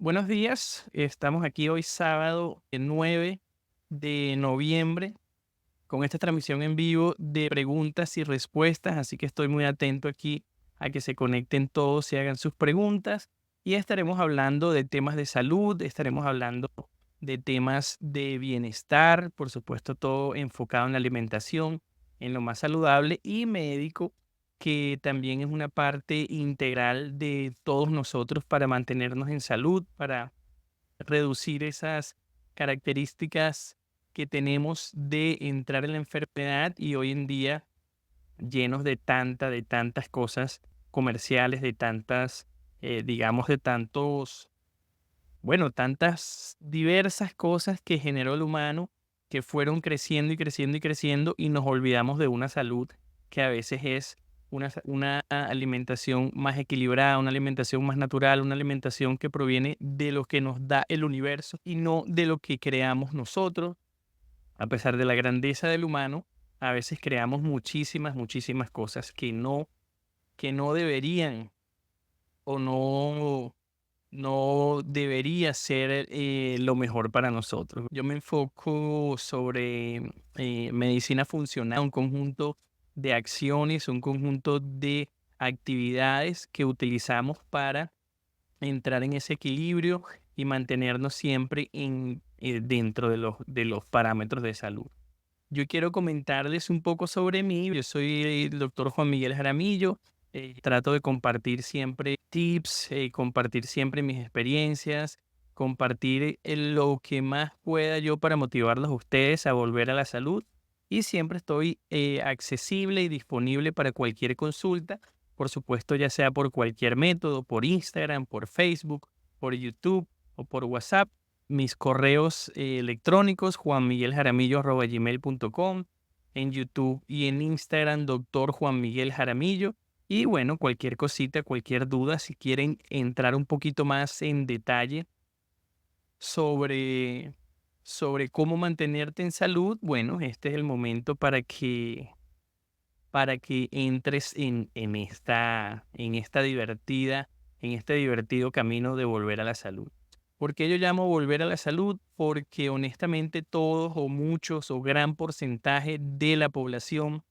Buenos días, estamos aquí hoy sábado 9 de noviembre con esta transmisión en vivo de preguntas y respuestas, así que estoy muy atento aquí a que se conecten todos y hagan sus preguntas y estaremos hablando de temas de salud, estaremos hablando de temas de bienestar, por supuesto todo enfocado en la alimentación, en lo más saludable y médico, que también es una parte integral de todos nosotros para mantenernos en salud, para reducir esas características que tenemos de entrar en la enfermedad y hoy en día llenos de tantas cosas comerciales, de tantas, digamos, de tantos, bueno, tantas diversas cosas que generó el humano que fueron creciendo y creciendo y creciendo y nos olvidamos de una salud que a veces es una alimentación más equilibrada, una alimentación más natural, una alimentación que proviene de lo que nos da el universo y no de lo que creamos nosotros. A pesar de la grandeza del humano, a veces creamos muchísimas cosas que no deberían o no debería ser lo mejor para nosotros. Yo me enfoco sobre medicina funcional, un conjunto de acciones, un conjunto de actividades que utilizamos para entrar en ese equilibrio y mantenernos siempre dentro de los parámetros de salud. Yo quiero comentarles un poco sobre mí. Yo soy el doctor Juan Miguel Jaramillo. Trato de compartir siempre tips, compartir siempre mis experiencias, compartir lo que más pueda yo para motivarlos a ustedes a volver a la salud. Y siempre estoy accesible y disponible para cualquier consulta. Por supuesto, ya sea por cualquier método, por Instagram, por Facebook, por YouTube o por WhatsApp. Mis correos electrónicos, juanmigueljaramillo@gmail.com, en YouTube y en Instagram, doctor Juan Miguel Jaramillo. Y bueno, cualquier cosita, cualquier duda, si quieren entrar un poquito más en detalle sobre, sobre cómo mantenerte en salud, bueno, este es el momento para que entres en este divertido camino de volver a la salud. ¿Por qué yo llamo volver a la salud? Porque honestamente todos o muchos o gran porcentaje de la población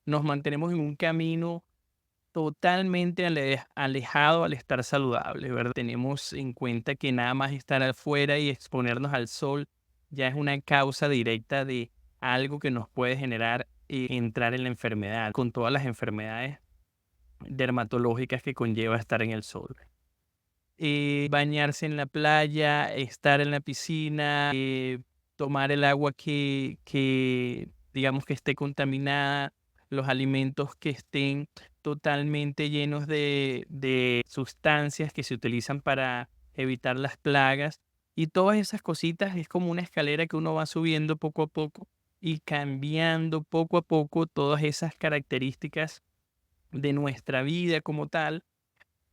nos mantenemos en un camino totalmente alejado al estar saludable, ¿verdad? Tenemos en cuenta que nada más estar afuera y exponernos al sol ya es una causa directa de algo que nos puede generar entrar en la enfermedad, con todas las enfermedades dermatológicas que conlleva estar en el sol. Bañarse en la playa, estar en la piscina, tomar el agua que digamos que esté contaminada, los alimentos que estén totalmente llenos de sustancias que se utilizan para evitar las plagas. Y todas esas cositas es como una escalera que uno va subiendo poco a poco y cambiando poco a poco todas esas características de nuestra vida como tal.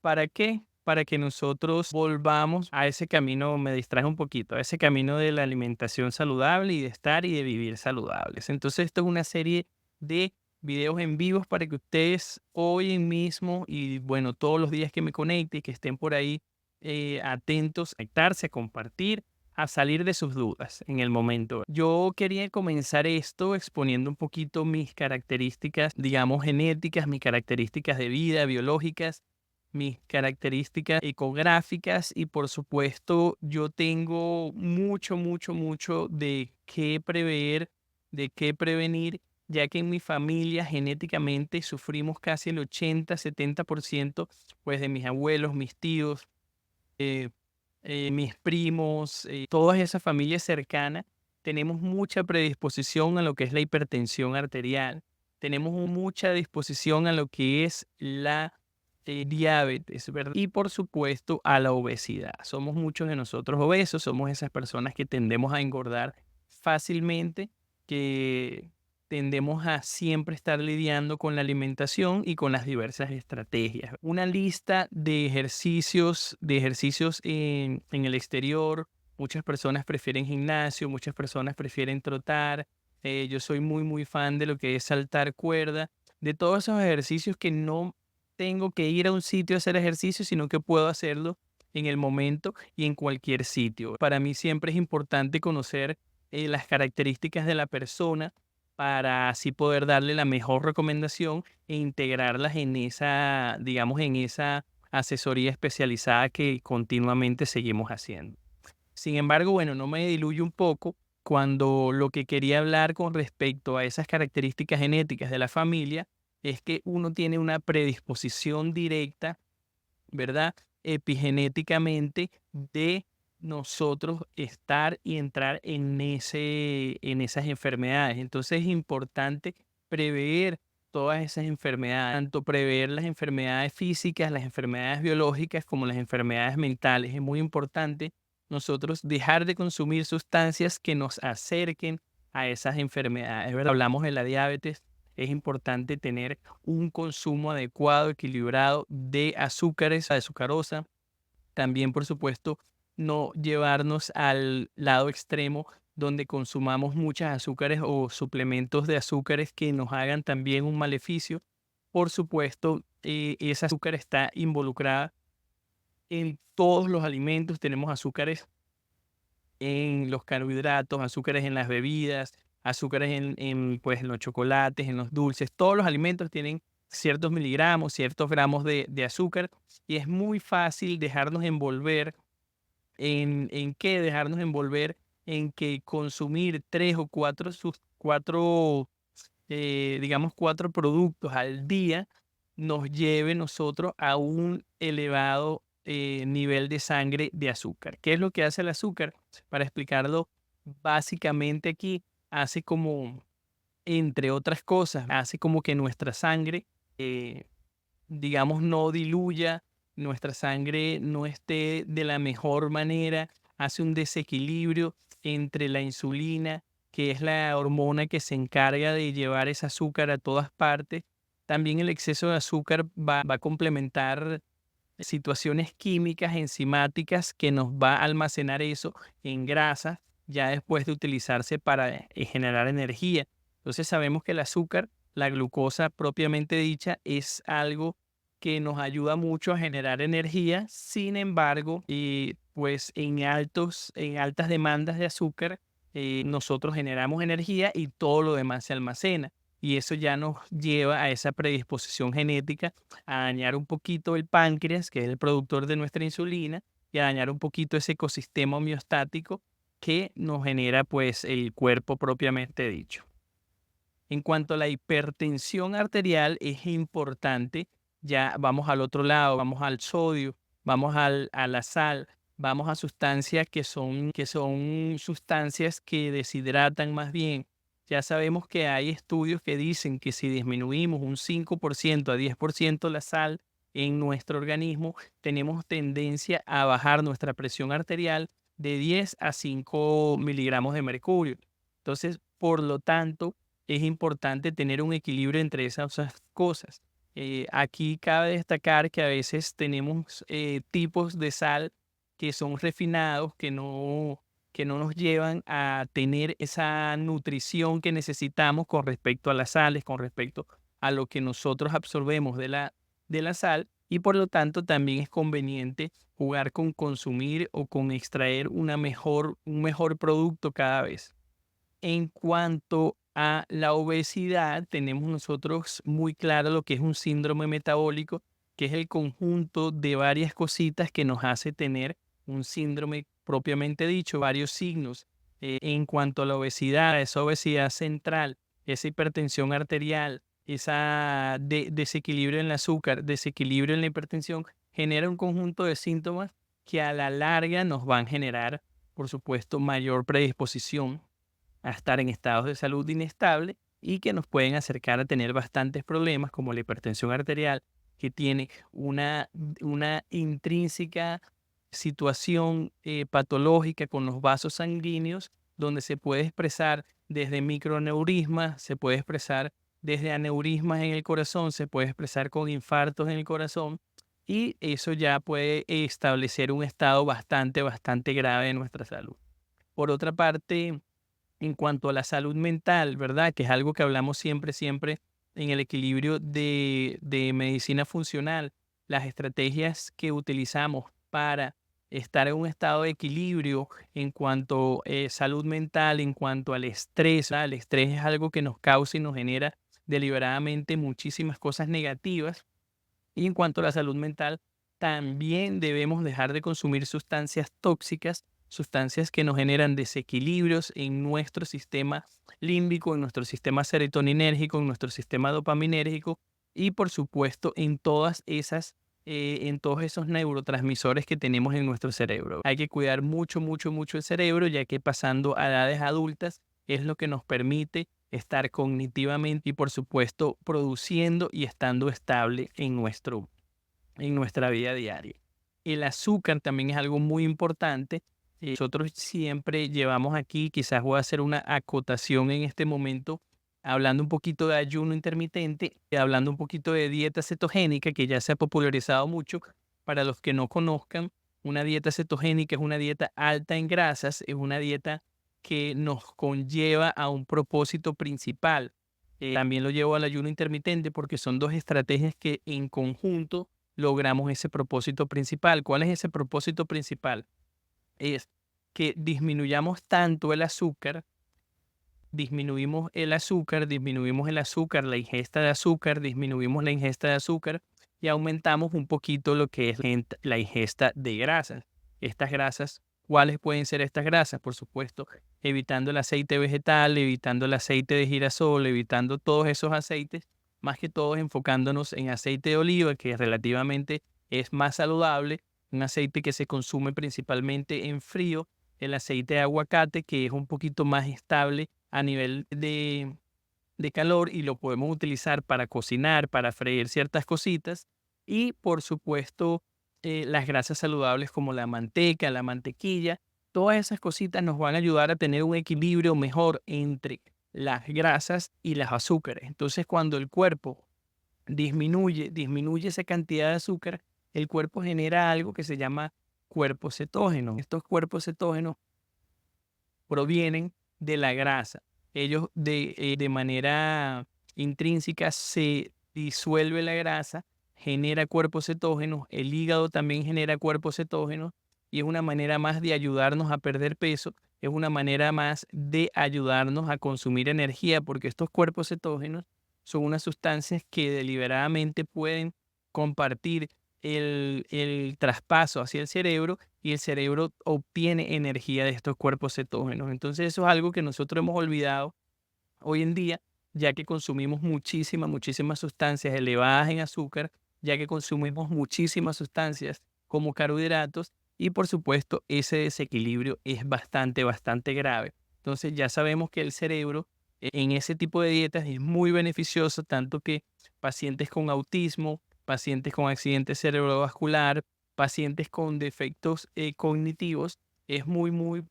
¿Para qué? Para que nosotros volvamos a ese camino, me distraje un poquito, a ese camino de la alimentación saludable y de estar y de vivir saludables. Entonces, esto es una serie de videos en vivos para que ustedes hoy mismo y bueno, todos los días que me conecte y que estén por ahí atentos, a conectarse, a compartir, a salir de sus dudas en el momento. Yo quería comenzar esto exponiendo un poquito mis características, digamos, genéticas, mis características de vida, biológicas, mis características ecográficas y por supuesto yo tengo mucho de qué prever, de qué prevenir, ya que en mi familia genéticamente sufrimos casi el 80-70% pues de mis abuelos, mis tíos, eh, mis primos, todas esas familias cercanas, tenemos mucha predisposición a lo que es la hipertensión arterial, tenemos mucha disposición a lo que es la diabetes, ¿verdad? Y por supuesto a la obesidad. Somos muchos de nosotros obesos, somos esas personas que tendemos a engordar fácilmente, que tendemos a siempre estar lidiando con la alimentación y con las diversas estrategias. Una lista de ejercicios en el exterior. Muchas personas prefieren gimnasio, muchas personas prefieren trotar. Yo soy muy fan de lo que es saltar cuerda, de todos esos ejercicios que no tengo que ir a un sitio a hacer ejercicio, sino que puedo hacerlo en el momento y en cualquier sitio. Para mí siempre es importante conocer las características de la persona para así poder darle la mejor recomendación e integrarlas en esa, digamos, en esa asesoría especializada que continuamente seguimos haciendo. Sin embargo, bueno, no me diluyo un poco cuando lo que quería hablar con respecto a esas características genéticas de la familia es que uno tiene una predisposición directa, ¿verdad? Epigenéticamente de nosotros estar y entrar en esas enfermedades. Entonces es importante prever todas esas enfermedades, tanto prever las enfermedades físicas, las enfermedades biológicas, como las enfermedades mentales. Es muy importante nosotros dejar de consumir sustancias que nos acerquen a esas enfermedades, ¿verdad? Hablamos de la diabetes, es importante tener un consumo adecuado, equilibrado de azúcares, de azucarosa. También, por supuesto, no llevarnos al lado extremo donde consumamos muchas azúcares o suplementos de azúcares que nos hagan también un maleficio. Por supuesto, esa azúcar está involucrada en todos los alimentos. Tenemos azúcares en los carbohidratos, azúcares en las bebidas, azúcares pues, en los chocolates, en los dulces. Todos los alimentos tienen ciertos miligramos, ciertos gramos de azúcar y es muy fácil dejarnos envolver ¿en qué? Dejarnos envolver en que consumir 3 o 4 digamos, 4 productos al día nos lleve nosotros a un elevado, nivel de sangre de azúcar. ¿Qué es lo que hace el azúcar? Para explicarlo básicamente aquí, hace como, entre otras cosas, hace como que nuestra sangre, eh digamos, no diluya, nuestra sangre no esté de la mejor manera, hace un desequilibrio entre la insulina, que es la hormona que se encarga de llevar ese azúcar a todas partes. También el exceso de azúcar va a complementar situaciones químicas, enzimáticas, que nos va a almacenar eso en grasa ya después de utilizarse para generar energía. Entonces sabemos que el azúcar, la glucosa propiamente dicha, es algo que nos ayuda mucho a generar energía. Sin embargo, pues en altas demandas de azúcar, nosotros generamos energía y todo lo demás se almacena. Y eso ya nos lleva a esa predisposición genética a dañar un poquito el páncreas, que es el productor de nuestra insulina, y a dañar un poquito ese ecosistema homeostático que nos genera pues el cuerpo propiamente dicho. En cuanto a la hipertensión arterial, es importante, ya vamos al otro lado, vamos al sodio, vamos a la sal, vamos a sustancias que son sustancias que deshidratan más bien. Ya sabemos que hay estudios que dicen que si disminuimos un 5% a 10% la sal en nuestro organismo, tenemos tendencia a bajar nuestra presión arterial de 10 a 5 miligramos de mercurio. Entonces, por lo tanto, es importante tener un equilibrio entre esas cosas. Aquí cabe destacar que a veces tenemos tipos de sal que son refinados, que no nos llevan a tener esa nutrición que necesitamos con respecto a las sales, con respecto a lo que nosotros absorbemos de la sal, y por lo tanto también es conveniente jugar con consumir o con extraer un mejor producto cada vez. En cuanto a la obesidad, tenemos nosotros muy claro lo que es un síndrome metabólico, que es el conjunto de varias cositas que nos hace tener un síndrome propiamente dicho, varios signos. En cuanto a la obesidad, esa obesidad central, esa hipertensión arterial, desequilibrio en el azúcar, desequilibrio en la hipertensión, genera un conjunto de síntomas que a la larga nos van a generar, por supuesto, mayor predisposición a estar en estados de salud inestable y que nos pueden acercar a tener bastantes problemas como la hipertensión arterial, que tiene una intrínseca situación patológica con los vasos sanguíneos, donde se puede expresar desde microaneurismas, se puede expresar desde aneurismas en el corazón, se puede expresar con infartos en el corazón, y eso ya puede establecer un estado bastante grave de nuestra salud. Por otra parte, en cuanto a la salud mental, ¿verdad? Que es algo que hablamos siempre en el equilibrio de medicina funcional. Las estrategias que utilizamos para estar en un estado de equilibrio en cuanto a salud mental, en cuanto al estrés. ¿Verdad? El estrés es algo que nos causa y nos genera deliberadamente muchísimas cosas negativas. Y en cuanto a la salud mental, también debemos dejar de consumir sustancias tóxicas, sustancias que nos generan desequilibrios en nuestro sistema límbico, en nuestro sistema serotoninérgico, en nuestro sistema dopaminérgico y por supuesto en todos esos neurotransmisores que tenemos en nuestro cerebro. Hay que cuidar mucho, mucho, mucho el cerebro, ya que pasando a edades adultas es lo que nos permite estar cognitivamente y por supuesto produciendo y estando estable en nuestra vida diaria. El azúcar también es algo muy importante. Nosotros siempre llevamos aquí, quizás voy a hacer una acotación en este momento, hablando un poquito de ayuno intermitente, hablando un poquito de dieta cetogénica, que ya se ha popularizado mucho. Para los que no conozcan, una dieta cetogénica es una dieta alta en grasas, es una dieta que nos conlleva a un propósito principal. También lo llevo al ayuno intermitente porque son dos estrategias que en conjunto logramos ese propósito principal. ¿Cuál es ese propósito principal? Es que disminuyamos tanto el azúcar, disminuimos el azúcar, la ingesta de azúcar, disminuimos la ingesta de azúcar y aumentamos un poquito lo que es la ingesta de grasas. Estas grasas, ¿cuáles pueden ser estas grasas? Por supuesto, evitando el aceite vegetal, evitando el aceite de girasol, evitando todos esos aceites, más que todo enfocándonos en aceite de oliva, que relativamente es más saludable, un aceite que se consume principalmente en frío, el aceite de aguacate, que es un poquito más estable a nivel de calor y lo podemos utilizar para cocinar, para freír ciertas cositas. Y por supuesto, las grasas saludables como la manteca, la mantequilla, todas esas cositas nos van a ayudar a tener un equilibrio mejor entre las grasas y los azúcares. Entonces, cuando el cuerpo disminuye esa cantidad de azúcar, el cuerpo genera algo que se llama cuerpos cetógenos. Estos cuerpos cetógenos provienen de la grasa. Ellos de manera intrínseca se disuelve la grasa, genera cuerpos cetógenos, el hígado también genera cuerpos cetógenos y es una manera más de ayudarnos a perder peso, es una manera más de ayudarnos a consumir energía porque estos cuerpos cetógenos son unas sustancias que deliberadamente pueden compartir el traspaso hacia el cerebro y el cerebro obtiene energía de estos cuerpos cetógenos. Entonces eso es algo que nosotros hemos olvidado hoy en día, ya que consumimos muchísimas sustancias elevadas en azúcar, ya que consumimos muchísimas sustancias como carbohidratos y por supuesto ese desequilibrio es bastante grave. Entonces ya sabemos que el cerebro en ese tipo de dietas es muy beneficioso, tanto que pacientes con autismo, pacientes con accidente cerebrovascular, pacientes con defectos cognitivos, es muy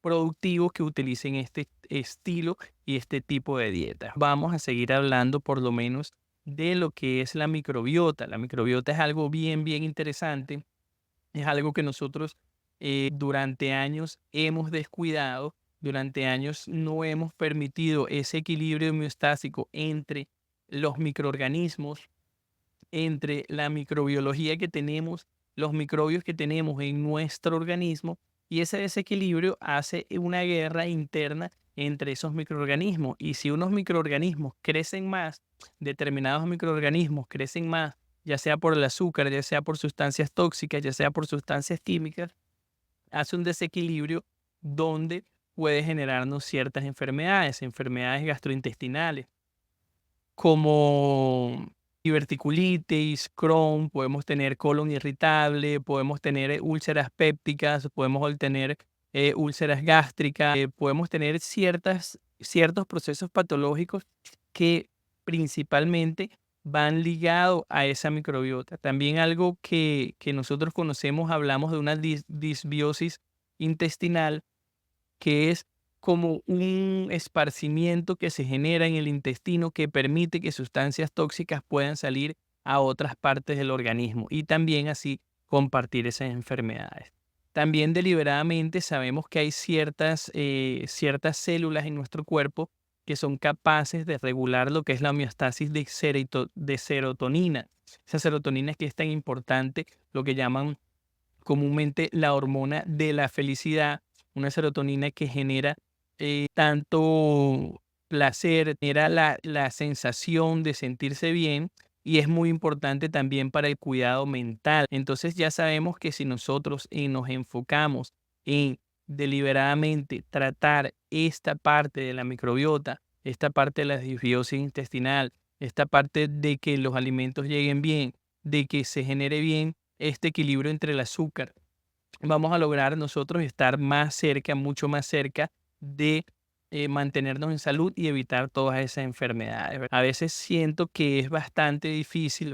productivo que utilicen este estilo y este tipo de dieta. Vamos a seguir hablando por lo menos de lo que es la microbiota. La microbiota es algo bien interesante. Es algo que nosotros durante años hemos descuidado, durante años no hemos permitido ese equilibrio homeostático entre los microorganismos, entre la microbiología que tenemos, los microbios que tenemos en nuestro organismo y ese desequilibrio hace una guerra interna entre esos microorganismos. Y si unos microorganismos crecen más, determinados microorganismos crecen más, ya sea por el azúcar, ya sea por sustancias tóxicas, ya sea por sustancias químicas, hace un desequilibrio donde puede generarnos ciertas enfermedades, enfermedades gastrointestinales como diverticulitis, Crohn, podemos tener colon irritable, podemos tener úlceras pépticas, podemos tener úlceras gástricas, podemos tener ciertos procesos patológicos que principalmente van ligados a esa microbiota. También algo que nosotros conocemos, hablamos de una disbiosis intestinal, que es como un esparcimiento que se genera en el intestino que permite que sustancias tóxicas puedan salir a otras partes del organismo y también así compartir esas enfermedades. También deliberadamente sabemos que hay ciertas células en nuestro cuerpo que son capaces de regular lo que es la homeostasis de serotonina. Esa serotonina que es tan importante, lo que llaman comúnmente la hormona de la felicidad, una serotonina que genera tanto placer, genera la sensación de sentirse bien y es muy importante también para el cuidado mental. Entonces ya sabemos que si nosotros nos enfocamos en deliberadamente tratar esta parte de la microbiota, esta parte de la disbiosis intestinal, esta parte de que los alimentos lleguen bien, de que se genere bien este equilibrio entre el azúcar, vamos a lograr nosotros estar más cerca, mucho más cerca de mantenernos en salud y evitar todas esas enfermedades. ¿Verdad? A veces siento que es bastante difícil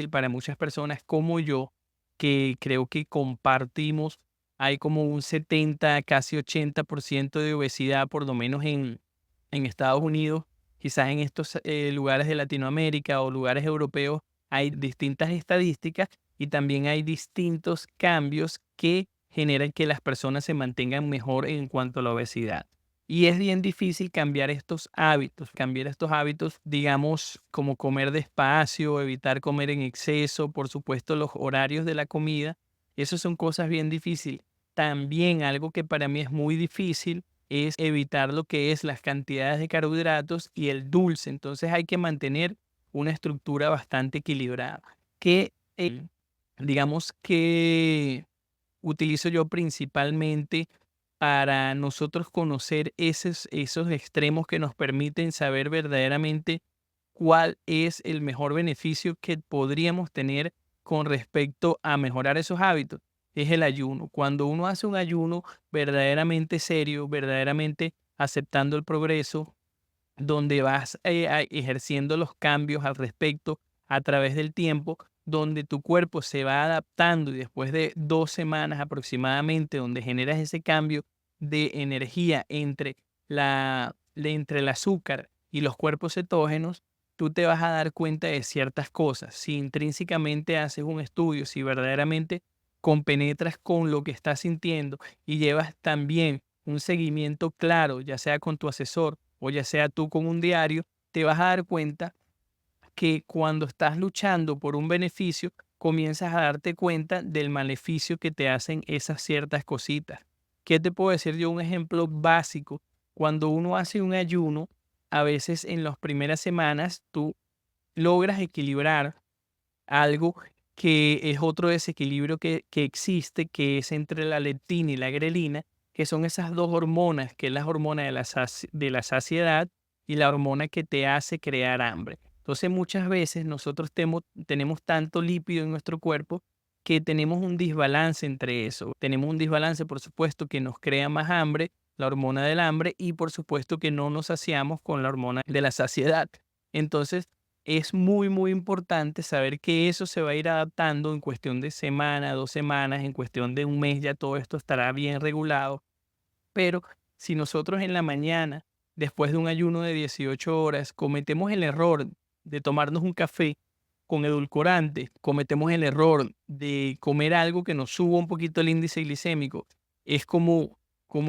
para muchas personas como yo, que creo que compartimos, hay como un 70, casi 80% de obesidad, por lo menos en Estados Unidos, quizás en estos lugares de Latinoamérica o lugares europeos, hay distintas estadísticas y también hay distintos cambios que generan que las personas se mantengan mejor en cuanto a la obesidad. Y es bien difícil cambiar estos hábitos, digamos, como comer despacio, evitar comer en exceso, por supuesto, los horarios de la comida, eso son cosas bien difíciles. También algo que para mí es muy difícil es evitar lo que es las cantidades de carbohidratos y el dulce. Entonces hay que mantener una estructura bastante equilibrada. Que digamos que utilizo yo principalmente para nosotros conocer esos extremos que nos permiten saber verdaderamente cuál es el mejor beneficio que podríamos tener con respecto a mejorar esos hábitos. Es el ayuno. Cuando uno hace un ayuno verdaderamente serio, verdaderamente aceptando el progreso, donde vas ejerciendo los cambios al respecto a través del tiempo, donde tu cuerpo se va adaptando y después de 2 semanas aproximadamente, donde generas ese cambio de energía entre el azúcar y los cuerpos cetógenos, tú te vas a dar cuenta de ciertas cosas. Si intrínsecamente haces un estudio, si verdaderamente compenetras con lo que estás sintiendo y llevas también un seguimiento claro, ya sea con tu asesor o ya sea tú con un diario, te vas a dar cuenta que cuando estás luchando por un beneficio, comienzas a darte cuenta del maleficio que te hacen esas ciertas cositas. ¿Qué te puedo decir yo? Un ejemplo básico. Cuando uno hace un ayuno, a veces en las primeras semanas tú logras equilibrar algo que es otro desequilibrio que existe, que es entre la leptina y la grelina, que son esas dos hormonas, que es la hormona de la saciedad y la hormona que te hace crear hambre. Entonces muchas veces nosotros tenemos tanto lípido en nuestro cuerpo que tenemos un desbalance entre eso. Tenemos un desbalance, por supuesto, que nos crea más hambre, la hormona del hambre, y por supuesto que no nos saciamos con la hormona de la saciedad. Entonces, es muy, muy importante saber que eso se va a ir adaptando en cuestión de semana, 2 semanas, en cuestión de un mes ya todo esto estará bien regulado. Pero si nosotros en la mañana, después de un ayuno de 18 horas, cometemos el error de tomarnos un café con edulcorante, cometemos el error de comer algo que nos suba un poquito el índice glicémico, es como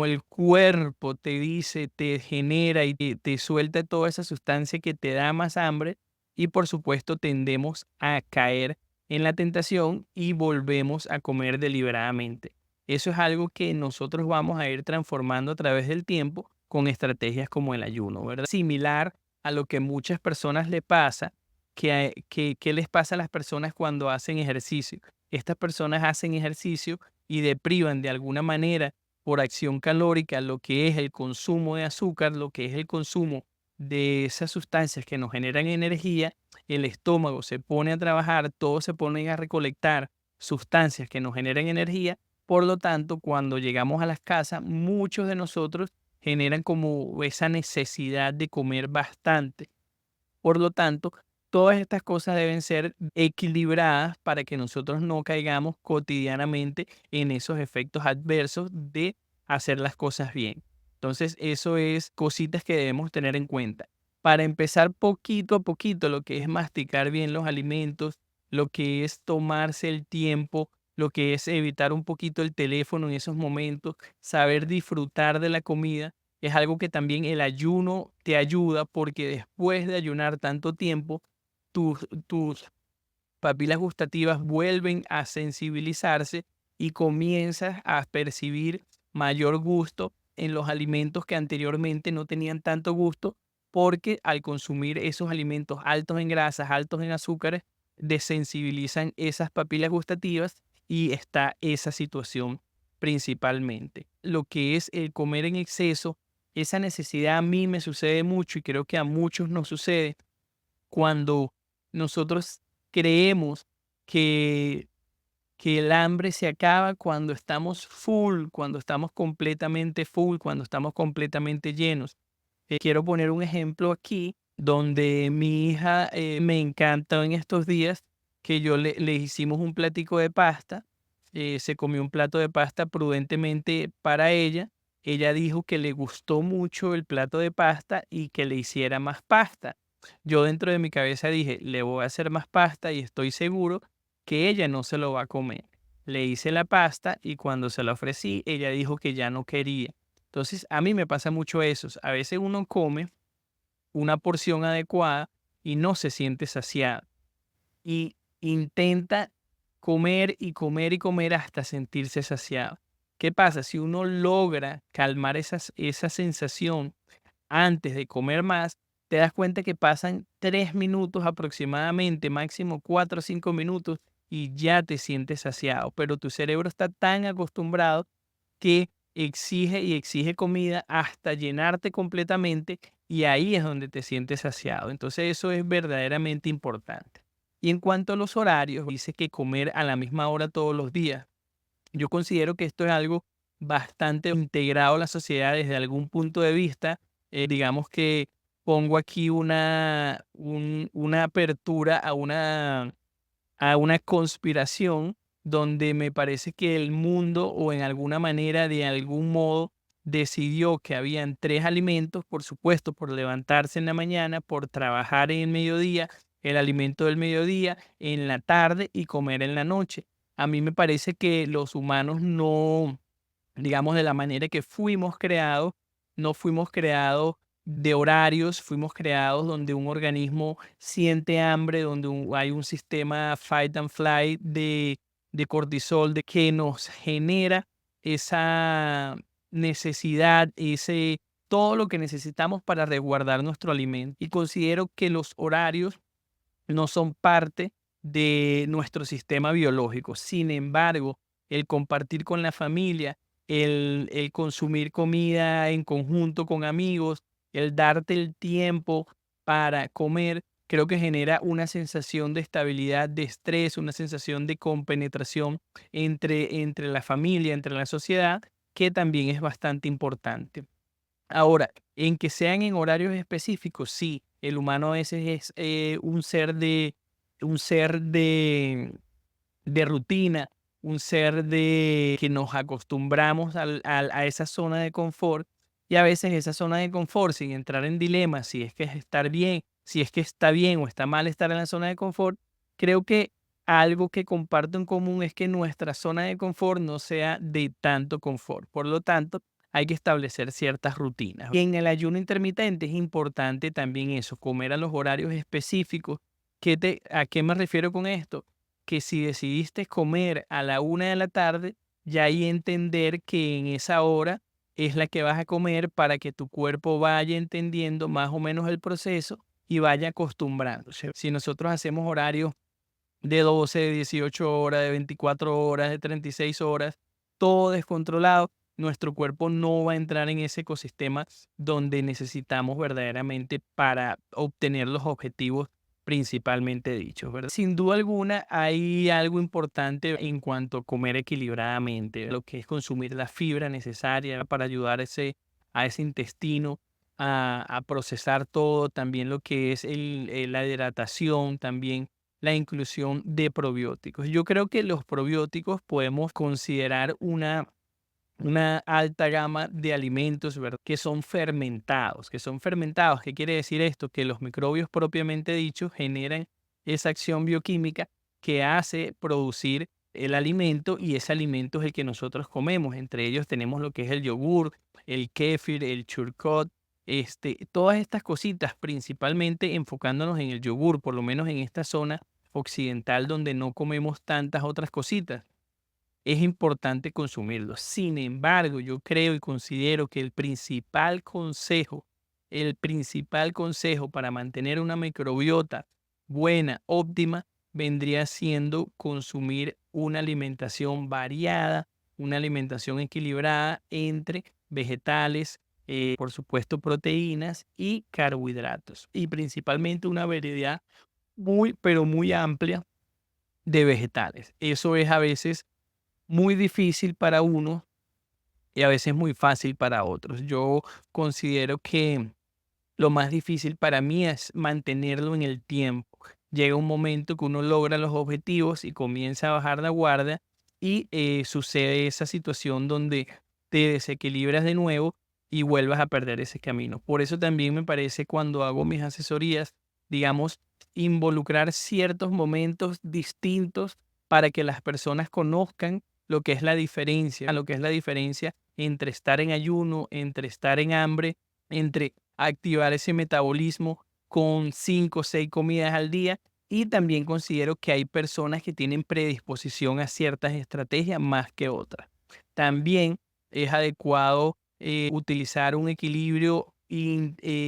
el cuerpo te dice, te genera y te suelta toda esa sustancia que te da más hambre y por supuesto tendemos a caer en la tentación y volvemos a comer deliberadamente. Eso es algo que nosotros vamos a ir transformando a través del tiempo con estrategias como el ayuno, ¿verdad? Similar a lo que muchas personas le pasa, que les pasa a las personas cuando hacen ejercicio. Estas personas hacen ejercicio y deprivan de alguna manera por acción calórica lo que es el consumo de azúcar, lo que es el consumo de esas sustancias que nos generan energía, el estómago se pone a trabajar, todos se ponen a recolectar sustancias que nos generan energía. Por lo tanto, cuando llegamos a las casas, muchos de nosotros generan como esa necesidad de comer bastante. Por lo tanto, todas estas cosas deben ser equilibradas para que nosotros no caigamos cotidianamente en esos efectos adversos de hacer las cosas bien. Entonces, eso es cositas que debemos tener en cuenta. Para empezar poquito a poquito, lo que es masticar bien los alimentos, lo que es tomarse el tiempo, lo que es evitar un poquito el teléfono en esos momentos, saber disfrutar de la comida es algo que también el ayuno te ayuda porque después de ayunar tanto tiempo, tus papilas gustativas vuelven a sensibilizarse y comienzas a percibir mayor gusto en los alimentos que anteriormente no tenían tanto gusto, porque al consumir esos alimentos altos en grasas, altos en azúcares, desensibilizan esas papilas gustativas y está esa situación principalmente. Lo que es el comer en exceso, esa necesidad a mí me sucede mucho y creo que a muchos nos sucede cuando nosotros creemos que el hambre se acaba cuando estamos full, cuando estamos completamente full, cuando estamos completamente llenos. Quiero poner un ejemplo aquí donde mi hija me encantó en estos días que le hicimos un platico de pasta. Se comió un plato de pasta prudentemente para ella. Ella dijo que le gustó mucho el plato de pasta y que le hiciera más pasta. Yo dentro de mi cabeza dije, le voy a hacer más pasta y estoy seguro que ella no se lo va a comer. Le hice la pasta y cuando se la ofrecí, ella dijo que ya no quería. Entonces, a mí me pasa mucho eso. A veces uno come una porción adecuada y no se siente saciado y intenta comer y comer y comer hasta sentirse saciado. ¿Qué pasa? Si uno logra calmar esa sensación antes de comer más, te das cuenta que pasan 3 minutos aproximadamente, máximo 4 o 5 minutos, y ya te sientes saciado. Pero tu cerebro está tan acostumbrado que exige y exige comida hasta llenarte completamente y ahí es donde te sientes saciado. Entonces eso es verdaderamente importante. Y en cuanto a los horarios, dice que comer a la misma hora todos los días. Yo considero que esto es algo bastante integrado a la sociedad desde algún punto de vista. Digamos que pongo aquí una apertura a una conspiración donde me parece que el mundo o en alguna manera, de algún modo, decidió que habían tres alimentos, por supuesto, por levantarse en la mañana, por trabajar en el mediodía, el alimento del mediodía, en la tarde y comer en la noche. A mí me parece que los humanos no, digamos, de la manera que fuimos creados, no fuimos creados de horarios, fuimos creados donde un organismo siente hambre, donde hay un sistema fight and flight de cortisol de que nos genera esa necesidad, todo lo que necesitamos para resguardar nuestro alimento. Y considero que los horarios no son parte de nuestro sistema biológico. Sin embargo, el compartir con la familia, el consumir comida en conjunto con amigos, el darte el tiempo para comer, creo que genera una sensación de estabilidad, de estrés, una sensación de compenetración entre la familia, entre la sociedad, que también es bastante importante. Ahora, en que sean en horarios específicos, sí, el humano a veces es un ser de rutina, un ser de que nos acostumbramos a esa zona de confort y a veces esa zona de confort, sin entrar en dilemas, si es que es estar bien, si es que está bien o está mal estar en la zona de confort, creo que algo que comparto en común es que nuestra zona de confort no sea de tanto confort. Por lo tanto, hay que establecer ciertas rutinas. Y en el ayuno intermitente es importante también eso, comer a los horarios específicos. ¿A qué me refiero con esto? Que si decidiste comer a la 1 de la tarde, ya ahí entender que en esa hora es la que vas a comer para que tu cuerpo vaya entendiendo más o menos el proceso y vaya acostumbrándose. Si nosotros hacemos horarios de 12, de 18 horas, de 24 horas, de 36 horas, todo descontrolado, nuestro cuerpo no va a entrar en ese ecosistema donde necesitamos verdaderamente para obtener los objetivos principalmente dichos, ¿verdad? Sin duda alguna, hay algo importante en cuanto a comer equilibradamente, lo que es consumir la fibra necesaria para ayudar a ese intestino a procesar todo, también lo que es la hidratación, también la inclusión de probióticos. Yo creo que los probióticos podemos considerar una alta gama de alimentos, ¿verdad? Que son fermentados, ¿Qué quiere decir esto? Que los microbios propiamente dichos generan esa acción bioquímica que hace producir el alimento y ese alimento es el que nosotros comemos. Entre ellos tenemos lo que es el yogur, el kéfir, el churkot, todas estas cositas, principalmente enfocándonos en el yogur, por lo menos en esta zona occidental donde no comemos tantas otras cositas. es importante consumirlos. Sin embargo, yo creo y considero que el principal consejo para mantener una microbiota buena, óptima, vendría siendo consumir una alimentación variada, una alimentación equilibrada entre vegetales, por supuesto proteínas y carbohidratos. Y principalmente una variedad muy, pero muy amplia de vegetales. Eso es a veces muy difícil para uno y a veces muy fácil para otros. Yo considero que lo más difícil para mí es mantenerlo en el tiempo. Llega un momento que uno logra los objetivos y comienza a bajar la guardia y sucede esa situación donde te desequilibras de nuevo y vuelvas a perder ese camino. Por eso también me parece cuando hago mis asesorías, digamos, involucrar ciertos momentos distintos para que las personas conozcan lo que es la diferencia entre estar en ayuno, entre estar en hambre, entre activar ese metabolismo con 5 o 6 comidas al día. Y también considero que hay personas que tienen predisposición a ciertas estrategias más que otras. También es adecuado utilizar un equilibrio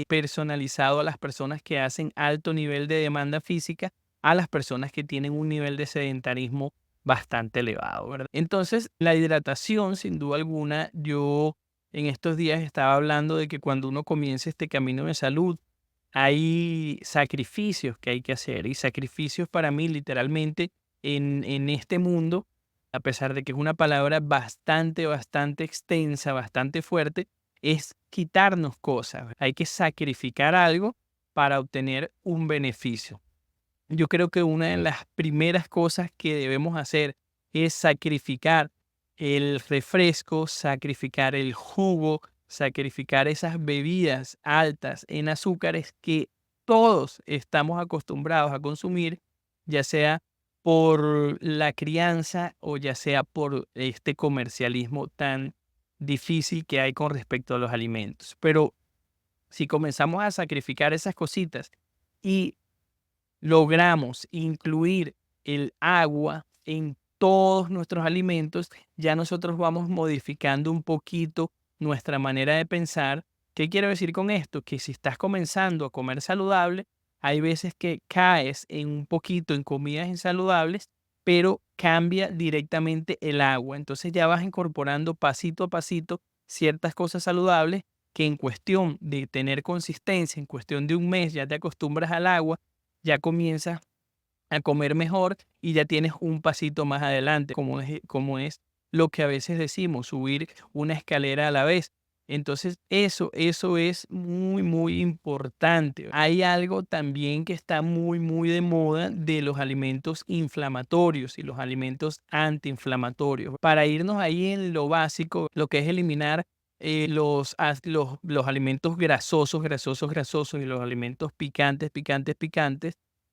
personalizado a las personas que hacen alto nivel de demanda física, a las personas que tienen un nivel de sedentarismo bastante elevado, ¿verdad? Entonces, la hidratación, sin duda alguna, yo en estos días estaba hablando de que cuando uno comienza este camino de salud, hay sacrificios que hay que hacer y sacrificios para mí literalmente en este mundo, a pesar de que es una palabra bastante extensa, bastante fuerte, es quitarnos cosas. Hay que sacrificar algo para obtener un beneficio. Yo creo que una de las primeras cosas que debemos hacer es sacrificar el refresco, sacrificar el jugo, sacrificar esas bebidas altas en azúcares que todos estamos acostumbrados a consumir, ya sea por la crianza o ya sea por este comercialismo tan difícil que hay con respecto a los alimentos. Pero si comenzamos a sacrificar esas cositas y logramos incluir el agua en todos nuestros alimentos, ya nosotros vamos modificando un poquito nuestra manera de pensar. ¿Qué quiero decir con esto? Que si estás comenzando a comer saludable, hay veces que caes en un poquito en comidas insaludables, pero cambia directamente el agua. Entonces ya vas incorporando pasito a pasito ciertas cosas saludables que en cuestión de tener consistencia, en cuestión de un mes ya te acostumbras al agua, ya comienzas a comer mejor y ya tienes un pasito más adelante, como es lo que a veces decimos, subir una escalera a la vez. Entonces, eso es muy importante. Hay algo también que está muy de moda de los alimentos inflamatorios y los alimentos antiinflamatorios. Para irnos ahí en lo básico, lo que es eliminar los alimentos grasosos y los alimentos picantes,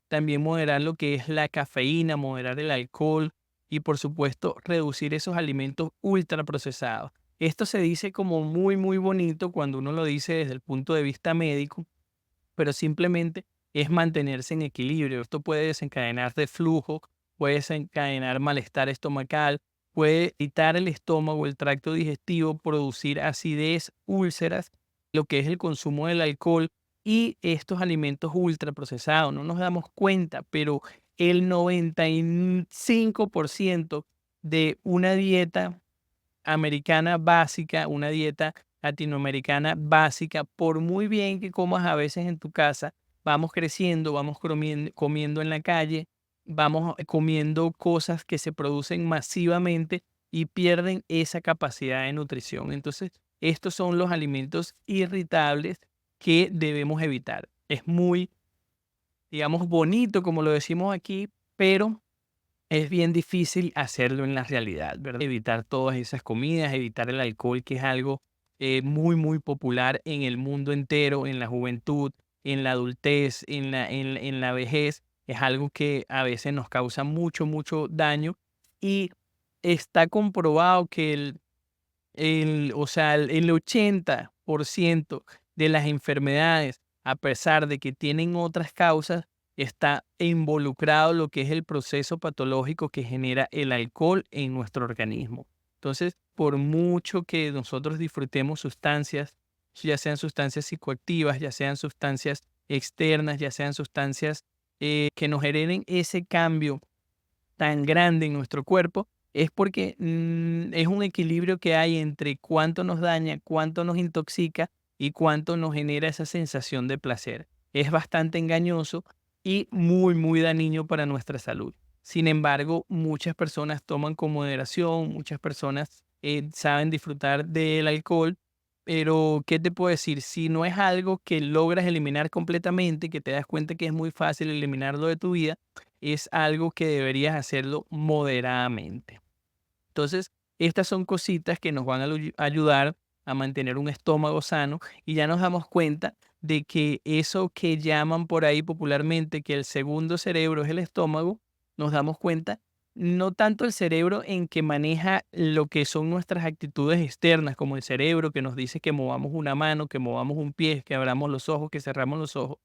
también moderar lo que es la cafeína, moderar el alcohol y por supuesto reducir esos alimentos ultraprocesados. Esto se dice como muy bonito cuando uno lo dice desde el punto de vista médico, pero simplemente es mantenerse en equilibrio. Esto puede desencadenar reflujo, puede desencadenar malestar estomacal, puede irritar el estómago, el tracto digestivo, producir acidez, úlceras, lo que es el consumo del alcohol y estos alimentos ultraprocesados. No nos damos cuenta, pero el 95% de una dieta americana básica, una dieta latinoamericana básica, por muy bien que comas a veces en tu casa, vamos creciendo, vamos comiendo en la calle, vamos comiendo cosas que se producen masivamente y pierden esa capacidad de nutrición. Entonces, estos son los alimentos irritables que debemos evitar. Es muy, digamos, bonito, como lo decimos aquí, pero es bien difícil hacerlo en la realidad, ¿verdad? Evitar todas esas comidas, evitar el alcohol, que es algo muy popular en el mundo entero, en la juventud, en la adultez, en la vejez. Es algo que a veces nos causa mucho daño y está comprobado que o sea, el 80% de las enfermedades, a pesar de que tienen otras causas, está involucrado lo que es el proceso patológico que genera el alcohol en nuestro organismo. Entonces, por mucho que nosotros disfrutemos sustancias, ya sean sustancias psicoactivas, ya sean sustancias externas, ya sean sustancias que nos generen ese cambio tan grande en nuestro cuerpo, es porque es un equilibrio que hay entre cuánto nos daña, cuánto nos intoxica y cuánto nos genera esa sensación de placer. Es bastante engañoso y muy, muy dañino para nuestra salud. Sin embargo, muchas personas toman con moderación, muchas personas saben disfrutar del alcohol, pero ¿qué te puedo decir? Si no es algo que logras eliminar completamente, que te das cuenta que es muy fácil eliminarlo de tu vida, es algo que deberías hacerlo moderadamente. Entonces, estas son cositas que nos van a ayudar a mantener un estómago sano y ya nos damos cuenta de que eso que llaman por ahí popularmente que el segundo cerebro es el estómago, nos damos cuenta no tanto el cerebro en que maneja lo que son nuestras actitudes externas, como el cerebro que nos dice que movamos una mano, que movamos un pie, que abramos los ojos, que cerramos los ojos.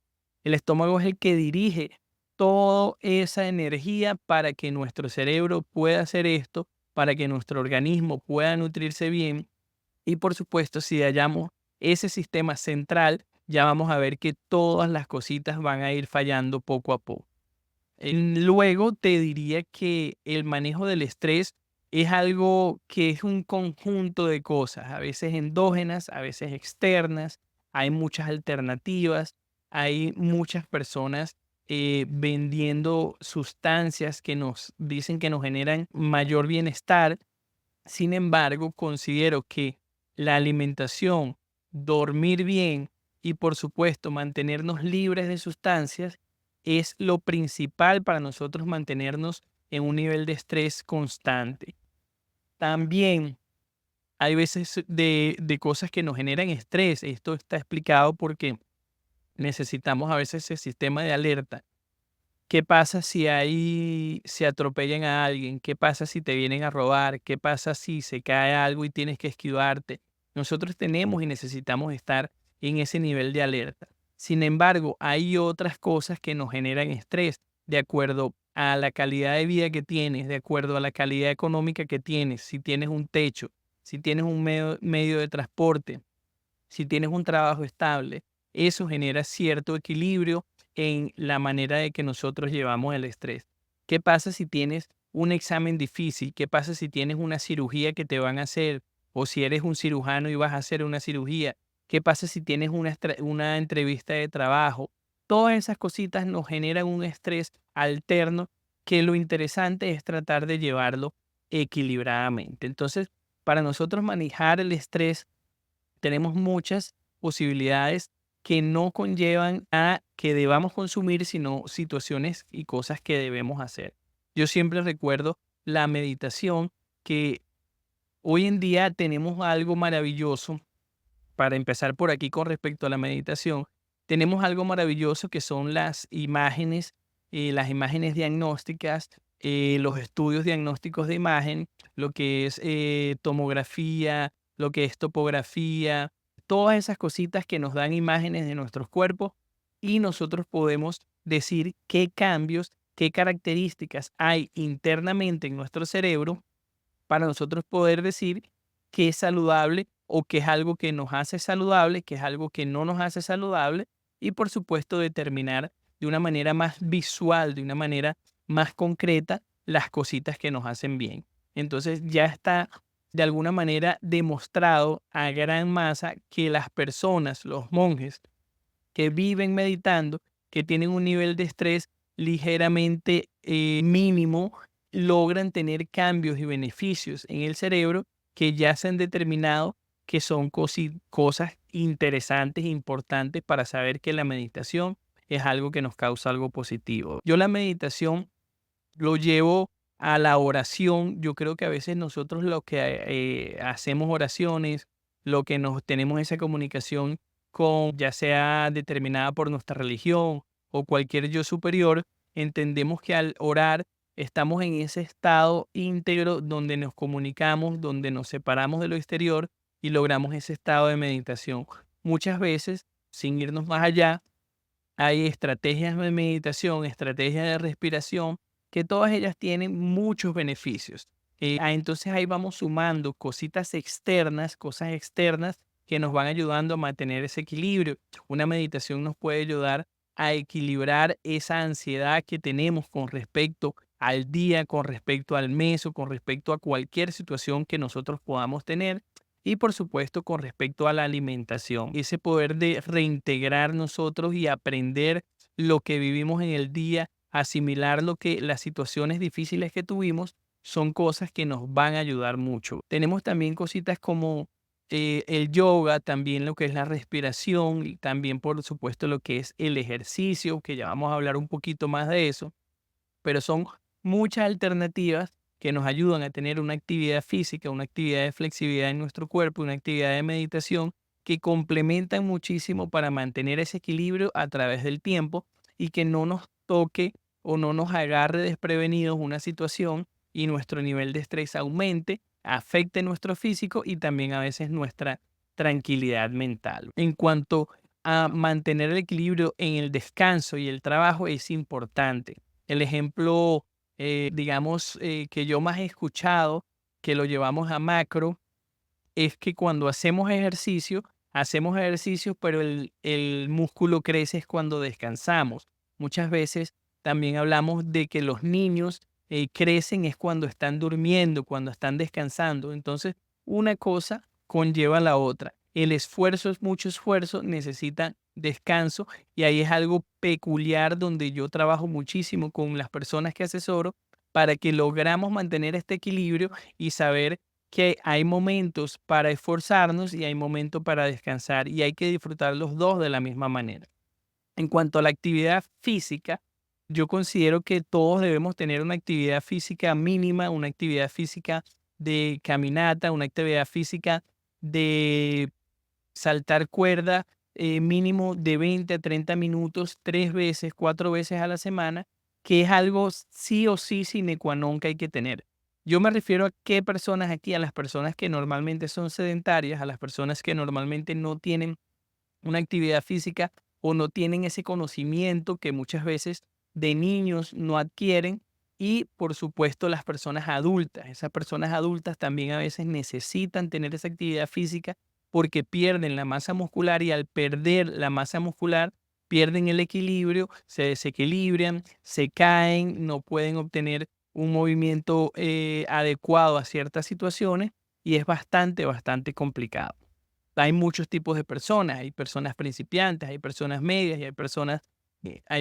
El estómago es el que dirige toda esa energía para que nuestro cerebro pueda hacer esto, para que nuestro organismo pueda nutrirse bien. Y por supuesto, si hallamos ese sistema central, ya vamos a ver que todas las cositas van a ir fallando poco a poco. Luego te diría que el manejo del estrés es algo que es un conjunto de cosas, a veces endógenas, a veces externas, hay muchas alternativas, hay muchas personas vendiendo sustancias que nos dicen que nos generan mayor bienestar. Sin embargo, considero que la alimentación, dormir bien y por supuesto mantenernos libres de sustancias es lo principal para nosotros mantenernos en un nivel de estrés constante. También hay veces de cosas que nos generan estrés. Esto está explicado porque necesitamos a veces ese sistema de alerta. ¿Qué pasa si ahí se atropellan a alguien? ¿Qué pasa si te vienen a robar? ¿Qué pasa si se cae algo y tienes que esquivarte? Nosotros tenemos y necesitamos estar en ese nivel de alerta. Sin embargo, hay otras cosas que nos generan estrés de acuerdo a la calidad de vida que tienes, de acuerdo a la calidad económica que tienes, si tienes un techo, si tienes un medio de transporte, si tienes un trabajo estable, eso genera cierto equilibrio en la manera de que nosotros llevamos el estrés. ¿Qué pasa si tienes un examen difícil? ¿Qué pasa si tienes una cirugía que te van a hacer? O si eres un cirujano y vas a hacer una cirugía. ¿Qué pasa si tienes una entrevista de trabajo? Todas esas cositas nos generan un estrés alterno que lo interesante es tratar de llevarlo equilibradamente. Entonces, para nosotros manejar el estrés tenemos muchas posibilidades que no conllevan a que debamos consumir, sino situaciones y cosas que debemos hacer. Yo siempre recuerdo la meditación, que hoy en día tenemos algo maravilloso. Para empezar por aquí con respecto a la meditación, tenemos algo maravilloso que son las imágenes diagnósticas, los estudios diagnósticos de imagen, lo que es tomografía, lo que es topografía, todas esas cositas que nos dan imágenes de nuestros cuerpos y nosotros podemos decir qué cambios, qué características hay internamente en nuestro cerebro para nosotros poder decir que es saludable o que es algo que nos hace saludable, que es algo que no nos hace saludable y por supuesto determinar de una manera más visual, de una manera más concreta las cositas que nos hacen bien. Entonces ya está de alguna manera demostrado a gran masa que las personas, los monjes que viven meditando, que tienen un nivel de estrés ligeramente mínimo, logran tener cambios y beneficios en el cerebro que ya se han determinado que son cosas interesantes e importantes para saber que la meditación es algo que nos causa algo positivo. Yo la meditación lo llevo a la oración. Yo creo que a veces nosotros lo que hacemos oraciones, lo que nos tenemos esa comunicación con, ya sea determinada por nuestra religión o cualquier yo superior, entendemos que al orar estamos en ese estado íntegro donde nos comunicamos, donde nos separamos de lo exterior y logramos ese estado de meditación. Muchas veces, sin irnos más allá, hay estrategias de meditación, estrategias de respiración, que todas ellas tienen muchos beneficios. Entonces ahí vamos sumando cosas externas que nos van ayudando a mantener ese equilibrio. Una meditación nos puede ayudar a equilibrar esa ansiedad que tenemos con respecto al día, con respecto al mes o con respecto a cualquier situación que nosotros podamos tener. Y por supuesto con respecto a la alimentación, ese poder de reintegrar nosotros y aprender lo que vivimos en el día, asimilar lo que las situaciones difíciles que tuvimos son cosas que nos van a ayudar mucho. Tenemos también cositas como el yoga, también lo que es la respiración y también por supuesto lo que es el ejercicio, que ya vamos a hablar un poquito más de eso, pero son muchas alternativas que nos ayudan a tener una actividad física, una actividad de flexibilidad en nuestro cuerpo, una actividad de meditación que complementan muchísimo para mantener ese equilibrio a través del tiempo y que no nos toque o no nos agarre desprevenidos una situación y nuestro nivel de estrés aumente, afecte nuestro físico y también a veces nuestra tranquilidad mental. En cuanto a mantener el equilibrio en el descanso y el trabajo es importante. El ejemplo, digamos, que yo más he escuchado, que lo llevamos a macro, es que cuando hacemos ejercicio, pero el músculo crece es cuando descansamos. Muchas veces también hablamos de que los niños crecen es cuando están durmiendo, cuando están descansando. Entonces, una cosa conlleva la otra. El esfuerzo es mucho esfuerzo, necesita descanso y ahí es algo peculiar donde yo trabajo muchísimo con las personas que asesoro para que logramos mantener este equilibrio y saber que hay momentos para esforzarnos y hay momentos para descansar y hay que disfrutar los dos de la misma manera. En cuanto a la actividad física, yo considero que todos debemos tener una actividad física mínima, una actividad física de caminata, una actividad física de saltar cuerda, mínimo de 20 a 30 minutos, 3 veces, 4 veces a la semana, que es algo sí o sí sine qua non que hay que tener. Yo me refiero a qué personas aquí, a las personas que normalmente son sedentarias, a las personas que normalmente no tienen una actividad física o no tienen ese conocimiento que muchas veces de niños no adquieren y por supuesto las personas adultas. Esas personas adultas también a veces necesitan tener esa actividad física porque pierden la masa muscular y al perder la masa muscular pierden el equilibrio, se desequilibran, se caen, no pueden obtener un movimiento adecuado a ciertas situaciones y es bastante complicado. Hay muchos tipos de personas, hay personas principiantes, hay personas medias y hay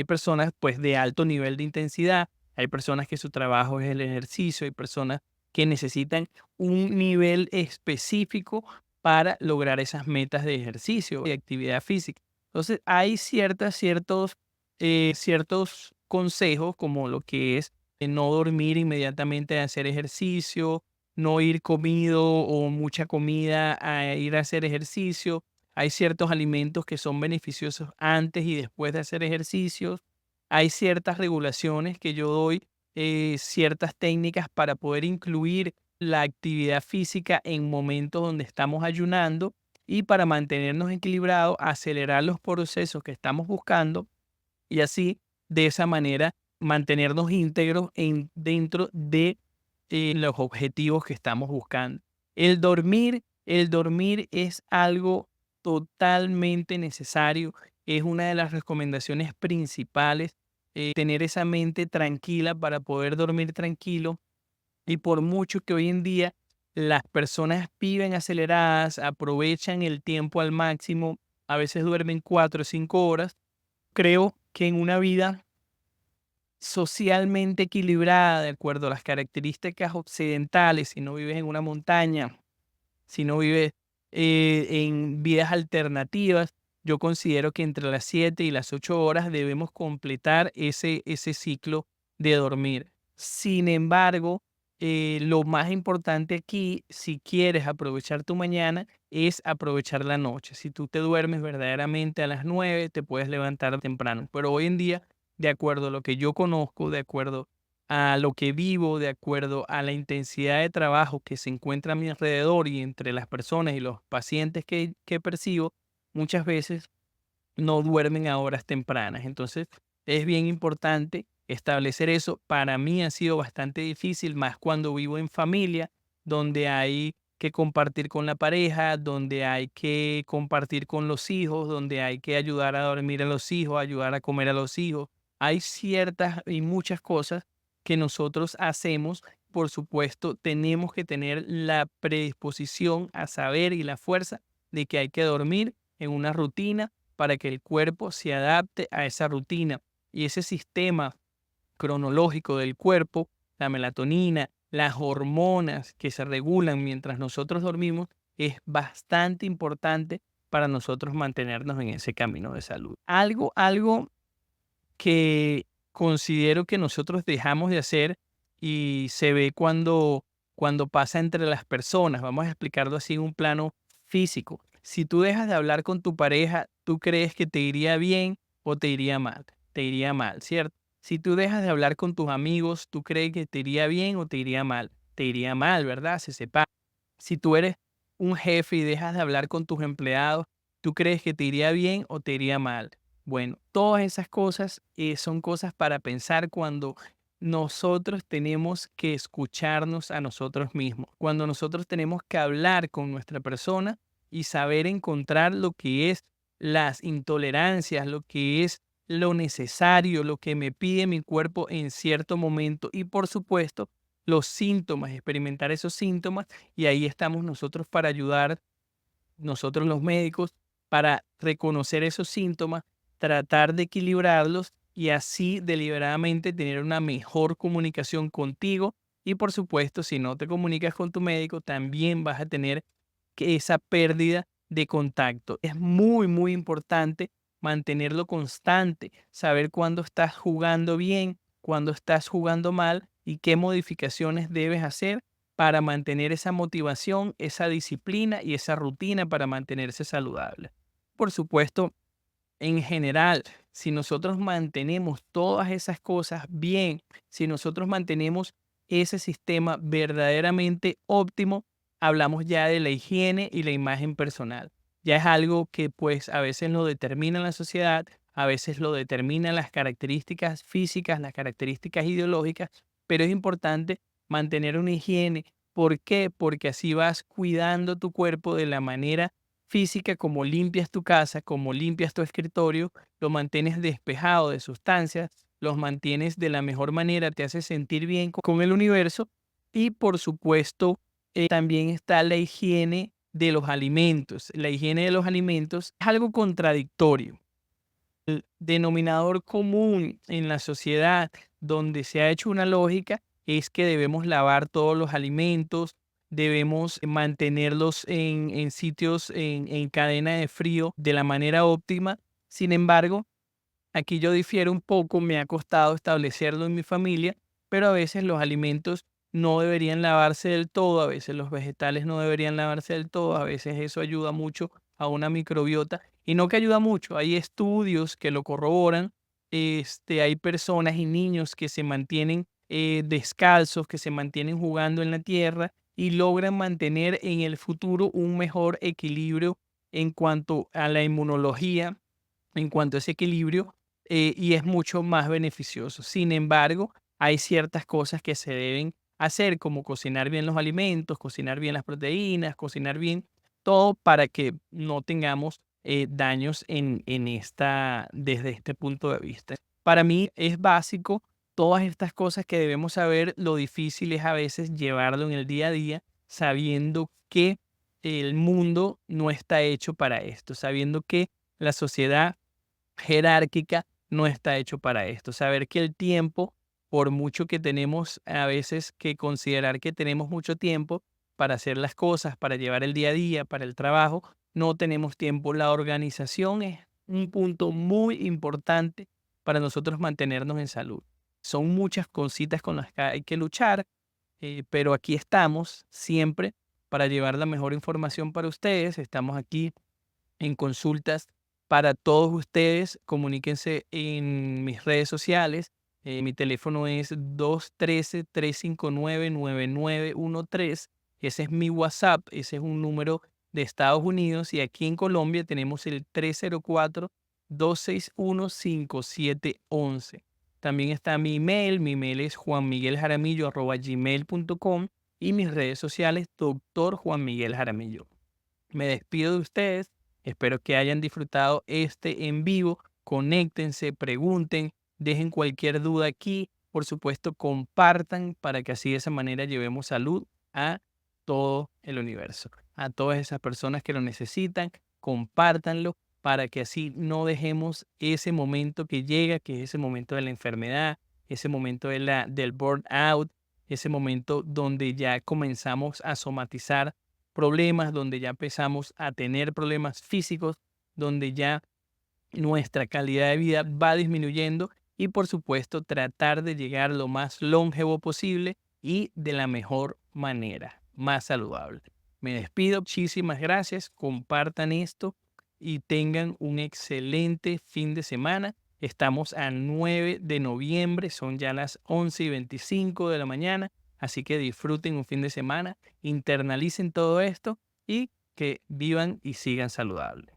personas pues de alto nivel de intensidad, hay personas que su trabajo es el ejercicio, hay personas que necesitan un nivel específico para lograr esas metas de ejercicio y actividad física. Entonces hay ciertos consejos como lo que es no dormir inmediatamente de hacer ejercicio, no ir comido o mucha comida a ir a hacer ejercicio. Hay ciertos alimentos que son beneficiosos antes y después de hacer ejercicios. Hay ciertas regulaciones que yo doy, ciertas técnicas para poder incluir la actividad física en momentos donde estamos ayunando y para mantenernos equilibrados, acelerar los procesos que estamos buscando y así, de esa manera, mantenernos íntegros dentro de los objetivos que estamos buscando. El dormir es algo totalmente necesario, es una de las recomendaciones principales, tener esa mente tranquila para poder dormir tranquilo y por mucho que hoy en día las personas viven aceleradas, aprovechan el tiempo al máximo, a veces duermen 4 o 5 horas, creo que en una vida socialmente equilibrada, de acuerdo a las características occidentales, si no vives en una montaña, si no vives en vidas alternativas, yo considero que entre las 7 y las 8 horas debemos completar ese ciclo de dormir. Sin embargo, lo más importante aquí, si quieres aprovechar tu mañana, es aprovechar la noche. Si tú te duermes verdaderamente a las 9, te puedes levantar temprano. Pero hoy en día, de acuerdo a lo que yo conozco, de acuerdo a lo que vivo, de acuerdo a la intensidad de trabajo que se encuentra a mi alrededor y entre las personas y los pacientes que percibo, muchas veces no duermen a horas tempranas. Entonces, es bien importante establecer eso. Para mí ha sido bastante difícil, más cuando vivo en familia, donde hay que compartir con la pareja, donde hay que compartir con los hijos, donde hay que ayudar a dormir a los hijos, ayudar a comer a los hijos. Hay ciertas y muchas cosas que nosotros hacemos. Por supuesto, tenemos que tener la predisposición a saber y la fuerza de que hay que dormir en una rutina para que el cuerpo se adapte a esa rutina. Y ese sistema cronológico del cuerpo, la melatonina, las hormonas que se regulan mientras nosotros dormimos, es bastante importante para nosotros mantenernos en ese camino de salud. Algo que considero que nosotros dejamos de hacer y se ve cuando pasa entre las personas. Vamos a explicarlo así en un plano físico. Si tú dejas de hablar con tu pareja, ¿tú crees que te iría bien o te iría mal? Te iría mal, ¿cierto? Si tú dejas de hablar con tus amigos, ¿tú crees que te iría bien o te iría mal? Te iría mal, ¿verdad? Se separa. Si tú eres un jefe y dejas de hablar con tus empleados, ¿tú crees que te iría bien o te iría mal? Bueno, todas esas cosas son cosas para pensar cuando nosotros tenemos que escucharnos a nosotros mismos, cuando nosotros tenemos que hablar con nuestra persona y saber encontrar lo que es las intolerancias, lo que es lo necesario, lo que me pide mi cuerpo en cierto momento y por supuesto los síntomas, experimentar esos síntomas y ahí estamos nosotros para ayudar, nosotros los médicos, para reconocer esos síntomas, tratar de equilibrarlos y así deliberadamente tener una mejor comunicación contigo. Y por supuesto, si no te comunicas con tu médico, también vas a tener que esa pérdida de contacto. Es muy, muy importante mantenerlo constante, saber cuándo estás jugando bien, cuándo estás jugando mal y qué modificaciones debes hacer para mantener esa motivación, esa disciplina y esa rutina para mantenerse saludable. Por supuesto, en general, si nosotros mantenemos todas esas cosas bien, si nosotros mantenemos ese sistema verdaderamente óptimo, hablamos ya de la higiene y la imagen personal. Ya es algo que pues a veces lo determina la sociedad, a veces lo determinan las características físicas, las características ideológicas, pero es importante mantener una higiene. ¿Por qué? Porque así vas cuidando tu cuerpo de la manera física, como limpias tu casa, como limpias tu escritorio, lo mantienes despejado de sustancias, los mantienes de la mejor manera, te hace sentir bien con el universo y por supuesto también está la higiene de los alimentos. La higiene de los alimentos es algo contradictorio. El denominador común en la sociedad donde se ha hecho una lógica es que debemos lavar todos los alimentos, debemos mantenerlos en sitios en cadena de frío de la manera óptima. Sin embargo, aquí yo difiero un poco, me ha costado establecerlo en mi familia, pero a veces los alimentos no deberían lavarse del todo, a veces los vegetales no deberían lavarse del todo, a veces eso ayuda mucho a una microbiota y no que ayuda mucho, hay estudios que lo corroboran, hay personas y niños que se mantienen descalzos, que se mantienen jugando en la tierra y logran mantener en el futuro un mejor equilibrio en cuanto a la inmunología, en cuanto a ese equilibrio y es mucho más beneficioso. Sin embargo, hay ciertas cosas que se deben hacer, como cocinar bien los alimentos, cocinar bien las proteínas, cocinar bien todo para que no tengamos daños desde este punto de vista. Para mí es básico todas estas cosas que debemos saber. Lo difícil es a veces llevarlo en el día a día, sabiendo que el mundo no está hecho para esto, sabiendo que la sociedad jerárquica no está hecho para esto. Saber que el tiempo, por mucho que tenemos a veces que considerar que tenemos mucho tiempo para hacer las cosas, para llevar el día a día, para el trabajo, no tenemos tiempo. La organización es un punto muy importante para nosotros mantenernos en salud. Son muchas cositas con las que hay que luchar, pero aquí estamos siempre para llevar la mejor información para ustedes. Estamos aquí en consultas para todos ustedes. Comuníquense en mis redes sociales. Mi teléfono es 213-359-9913. Ese es mi WhatsApp. Ese es un número de Estados Unidos. Y aquí en Colombia tenemos el 261-5711. También está mi email es juanmigueljaramillo@gmail.com y mis redes sociales, Doctor Juan Miguel Jaramillo. Me despido de ustedes, espero que hayan disfrutado este en vivo, conéctense, pregunten, dejen cualquier duda aquí, por supuesto compartan para que así de esa manera llevemos salud a todo el universo, a todas esas personas que lo necesitan, compártanlo para que así no dejemos ese momento que llega, que es ese momento de la enfermedad, ese momento del burnout, ese momento donde ya comenzamos a somatizar problemas, donde ya empezamos a tener problemas físicos, donde ya nuestra calidad de vida va disminuyendo y por supuesto tratar de llegar lo más longevo posible y de la mejor manera, más saludable. Me despido, muchísimas gracias, compartan esto y tengan un excelente fin de semana. Estamos a 9 de noviembre, son ya las 11:25 de la mañana, así que disfruten un fin de semana, internalicen todo esto y que vivan y sigan saludables.